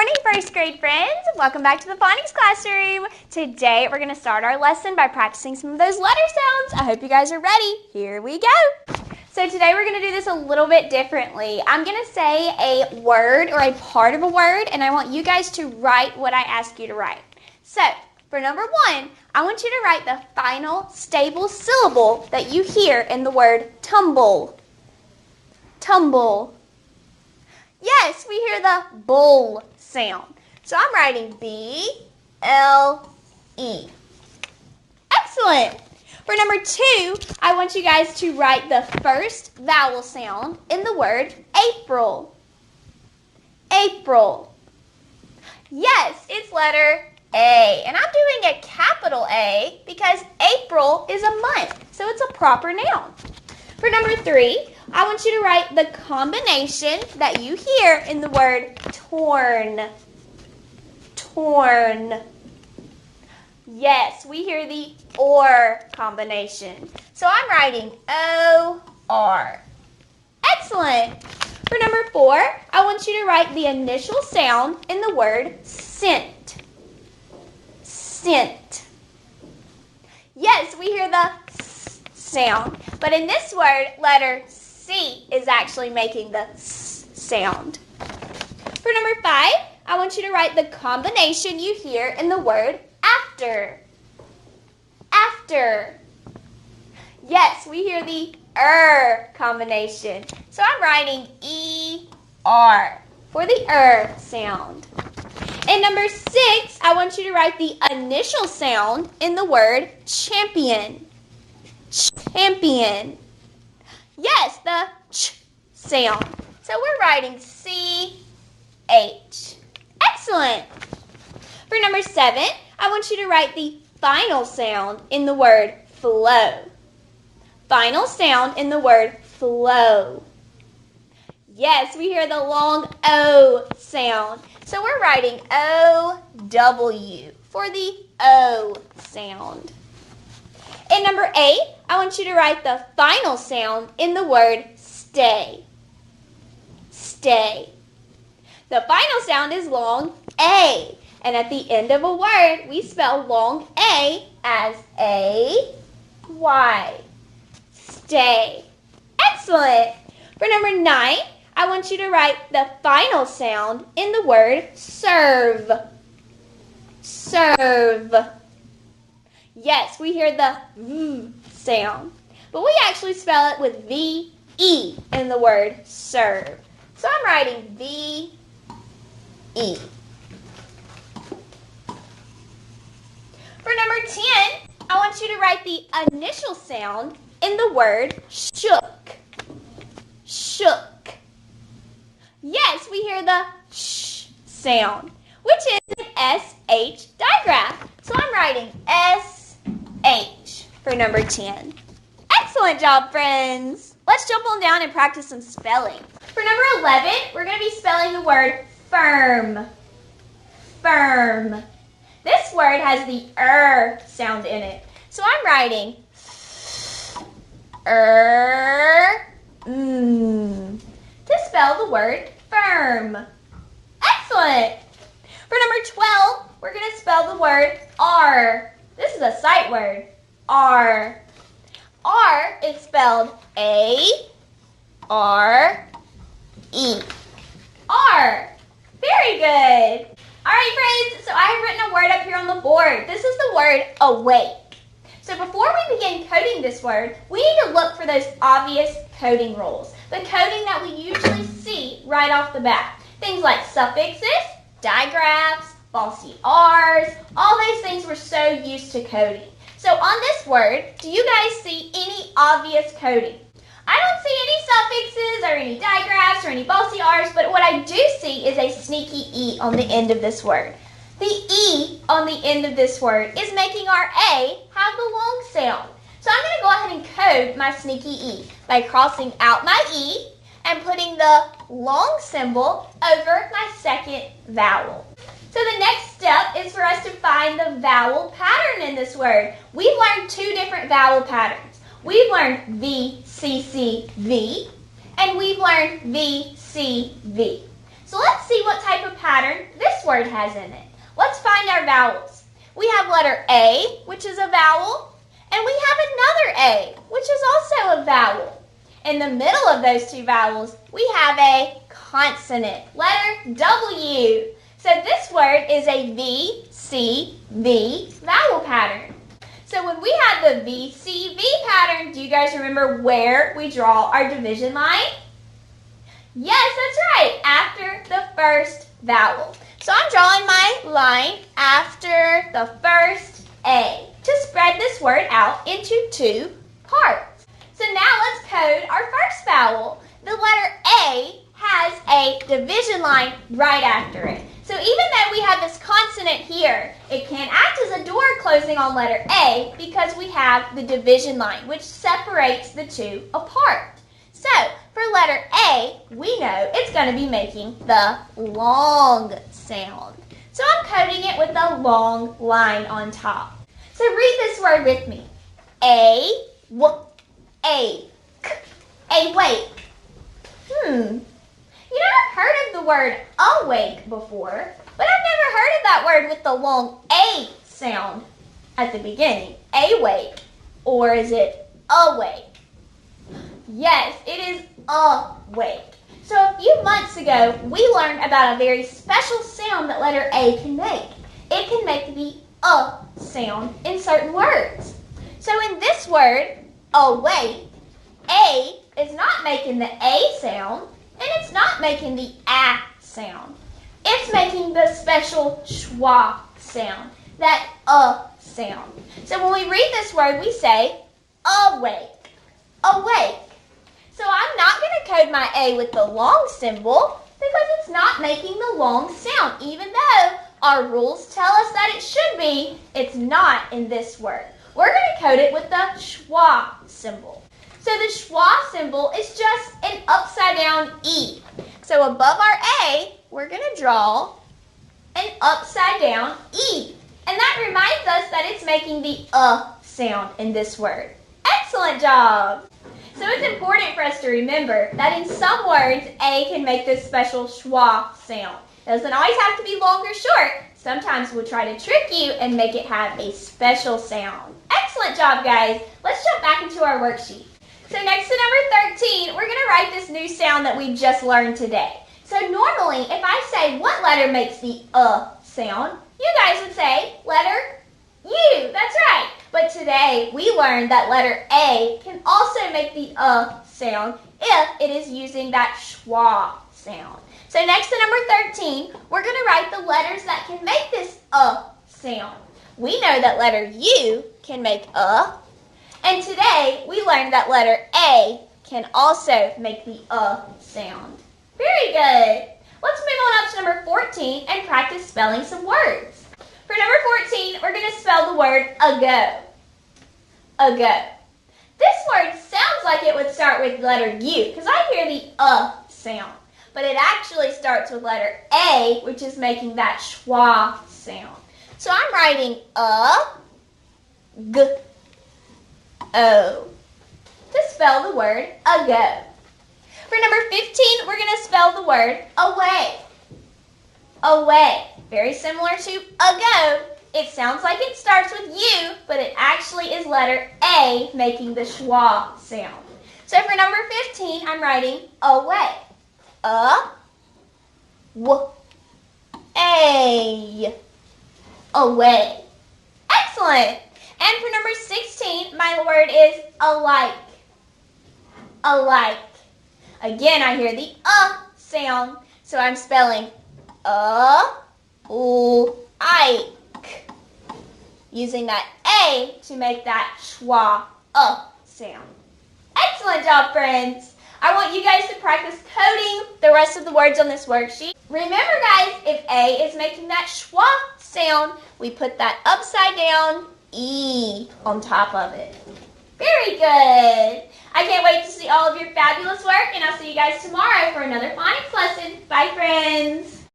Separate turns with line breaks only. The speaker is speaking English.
morning, first grade friends. Welcome back to the Phonics classroom. Today, we're going to start our lesson by practicing some of those letter sounds. I hope you guys are ready. Here we go. So today, we're going to do this a little bit differently. I'm going to say a word or a part of a word, and I want you guys to write what I ask you to write. So, for number one, I want you to write the final stable syllable that you hear in the word tumble. Tumble. Yes, we hear the bull sound. So I'm writing B-L-E. Excellent. For number two, I want you guys to write the first vowel sound in the word April. April. Yes, it's letter A. And I'm doing a capital A because April is a month, so it's a proper noun. For number three, I want you to write the combination that you hear in the word torn. Torn. Yes, we hear the or combination. So I'm writing O-R. Excellent. For number four, I want you to write the initial sound in the word scent. Scent. Yes, we hear the S sound. But in this word, letter C is actually making the S sound. For number five, I want you to write the combination you hear in the word after. After. Yes, we hear the combination. So I'm writing E-R for the sound. And number six, I want you to write the initial sound in the word champion. Champion. Yes, the ch sound. So we're writing C-H. Excellent. For number seven, I want you to write the final sound in the word flow. Final sound in the word flow. Yes, we hear the long O sound. So we're writing O-W for the O sound. And number eight, I want you to write the final sound in the word stay. Stay. The final sound is long A. And at the end of a word, we spell long A as A-Y. Stay. Excellent. For number nine, I want you to write the final sound in the word serve. Serve. Yes, we hear the V sound, but we actually spell it with V-E in the word serve. So I'm writing V-E. For number 10, I want you to write the initial sound in the word shook. Shook. Yes, we hear the sh sound, which is an S-H digraph. So I'm writing S-H for number 10. Excellent job, friends. Let's jump on down and practice some spelling. For number 11, we're going to be spelling the word firm. Firm. This word has the sound in it. So I'm writing to spell the word firm. Excellent. For number 12, we're going to spell the word R. This is a sight word. R. R is spelled A-R-E. R. Very good. All right, friends, so I have written a word up here on the board. This is the word awake. So before we begin coding this word, we need to look for those obvious coding rules. The coding that we usually see right off the bat. Things like suffixes, digraphs, falsy R's, all those things we're so used to coding. So on this word, do you guys see any obvious coding? I don't see any suffixes or any digraphs or any falsy R's, but what I do see is a sneaky E on the end of this word. The E on the end of this word is making our A have the long sound. So I'm going to go ahead and code my sneaky E by crossing out my E and putting the long symbol over my second vowel. So the next step is for us to find the vowel pattern in this word. We've learned two different vowel patterns. We've learned V-C-C-V, and we've learned V-C-V. So let's see what type of pattern this this word has in it. Let's find our vowels. We have letter A, which is a vowel, and we have another A, which is also a vowel. In the middle of those two vowels, we have a consonant, letter W. So this word is a VCV vowel pattern. So when we have the VCV pattern, do you guys remember where we draw our division line? Yes, that's right, after the first vowel. So I'm drawing my line after the first A to spread this word out into two parts. So now let's code our first vowel. The letter A has a division line right after it. So even though we have this consonant here, it can't act as a door closing on letter A because we have the division line, which separates the two apart. So for letter A, we know it's going to be making the long sound. So I'm coding it with a long line on top. So read this word with me. Awake. You know, I've heard of the word awake before, but I've never heard of that word with the long A sound at the beginning. Awake. Or is it awake? Yes, it is awake. So a few months ago, we learned about a very special sound that letter A can make. It can make the sound in certain words. So in this word, awake, A is not making the A sound, and it's not making the A sound. It's making the special schwa sound, that sound. So when we read this word, we say awake, awake. So I'm not going to code my A with the long symbol because it's not making the long sound. Even though our rules tell us that it should be, it's not in this word. We're going to code it with the schwa symbol. So the schwa symbol is just an upside down E. So above our A, we're going to draw an upside down E. And that reminds us that it's making the sound in this word. Excellent job! So it's important for us to remember that in some words, A can make this special schwa sound. It doesn't always have to be long or short. Sometimes we'll try to trick you and make it have a special sound. Excellent job, guys. Let's jump back into our worksheet. So next to number 13, we're going to write this new sound that we just learned today. So normally, if I say what letter makes the sound, you guys would say letter U. That's right. But today, we learned that letter A can also make the sound if it is using that schwa sound. So next to number 13, we're going to write the letters that can make this sound. We know that letter U can make and today we learned that letter A can also make the sound. Very good. Let's move on up to number 14 and practice spelling some words. For number 14, we're going to spell the word ago. Ago. This word sounds like it would start with letter U because I hear the sound. But it actually starts with letter A, which is making that schwa sound. So I'm writing G, O to spell the word ago. For number 15, we're going to spell the word away. Away. Very similar to ago. It sounds like it starts with U, but it actually is letter A making the schwa sound. So for number 15, I'm writing away. A. Away. Excellent. And for number 16, my word is alike. Alike. Again, I hear the sound, so I'm spelling ike. Using that A to make that schwa sound. Excellent job, friends. I want you guys to practice coding the rest of the words on this worksheet. Remember, guys, if A is making that schwa sound, we put that upside down E on top of it. Very good. I can't wait to see all of your fabulous work, and I'll see you guys tomorrow for another phonics lesson. Bye, friends.